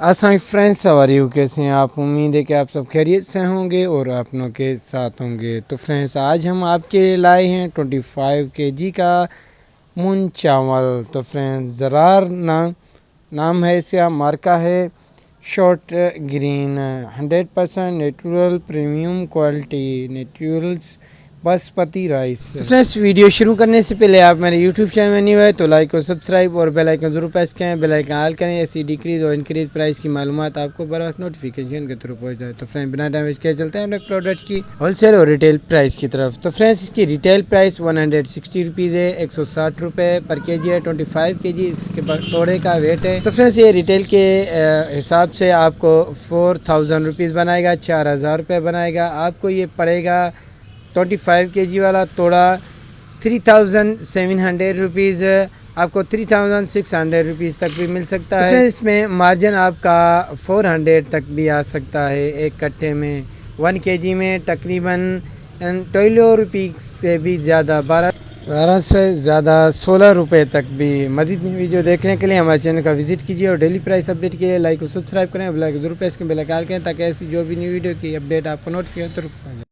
अस्सलाम फ्रेंड्स, सवारी कैसे हैं आप। उम्मीद है कि आप सब खैरियत से होंगे और अपनों के साथ होंगे। तो फ्रेंड्स, आज हम आपके लाए हैं 25 kg का मून चावल। तो फ्रेंड्स, ज़रार नाम है इसका, मार्का है short green, 100% natural premium quality naturals basmati rice. तो फ्रेंड्स, वीडियो शुरू करने से पहले आप मेरे यूट्यूब चैनल में न्यू है तो लाइक और सब्सक्राइब और बेल आइकन ज़रूर प्रेस करें। बेल आइकन ऑल करें, ऐसी डिक्रीज़ और इंक्रीज़ प्राइस की मालूमात आपको बर वक्त नोटिफिकेशन के थ्रू पहुँच जाए। तो फ्रेंड, बिना डैमेज के चलते हैं अपने प्रोडक्ट की होलसेल और रिटेल प्राइस की तरफ। तो फ्रेंड्स, इसकी रिटेल प्राइस 160 रुपीज़ है, 160 रुपये पर केजी है। 25 kg इसके तोड़े का वेट है। तो फ्रेंड्स, ये रिटेल के हिसाब से आपको 4000 रुपीज़ बनाएगा, 4000 रुपये बनाएगा। आपको ये पड़ेगा 25 kg वाला तोड़ा 3700 रुपीज़, आपको 3600 रुपीज़ तक भी मिल सकता है। तो इसमें मार्जिन आपका 400 तक भी आ सकता है। एक कट्टे में 1 kg में तकरीबन 12 रुपये से भी ज़्यादा, 12 से ज़्यादा 16 रुपये तक भी। मज़ीद वीडियो देखने के लिए हमारे चैनल का विजिट कीजिए और डेली प्राइस अपडेट के लिए लाइक और सब्सक्राइब करें। बेल आइकन ज़रूर प्रेस करें, बेल आइकन ताकि ऐसी जो भी न्यू वीडियो की अपडेट आपको नोटिफिकेशन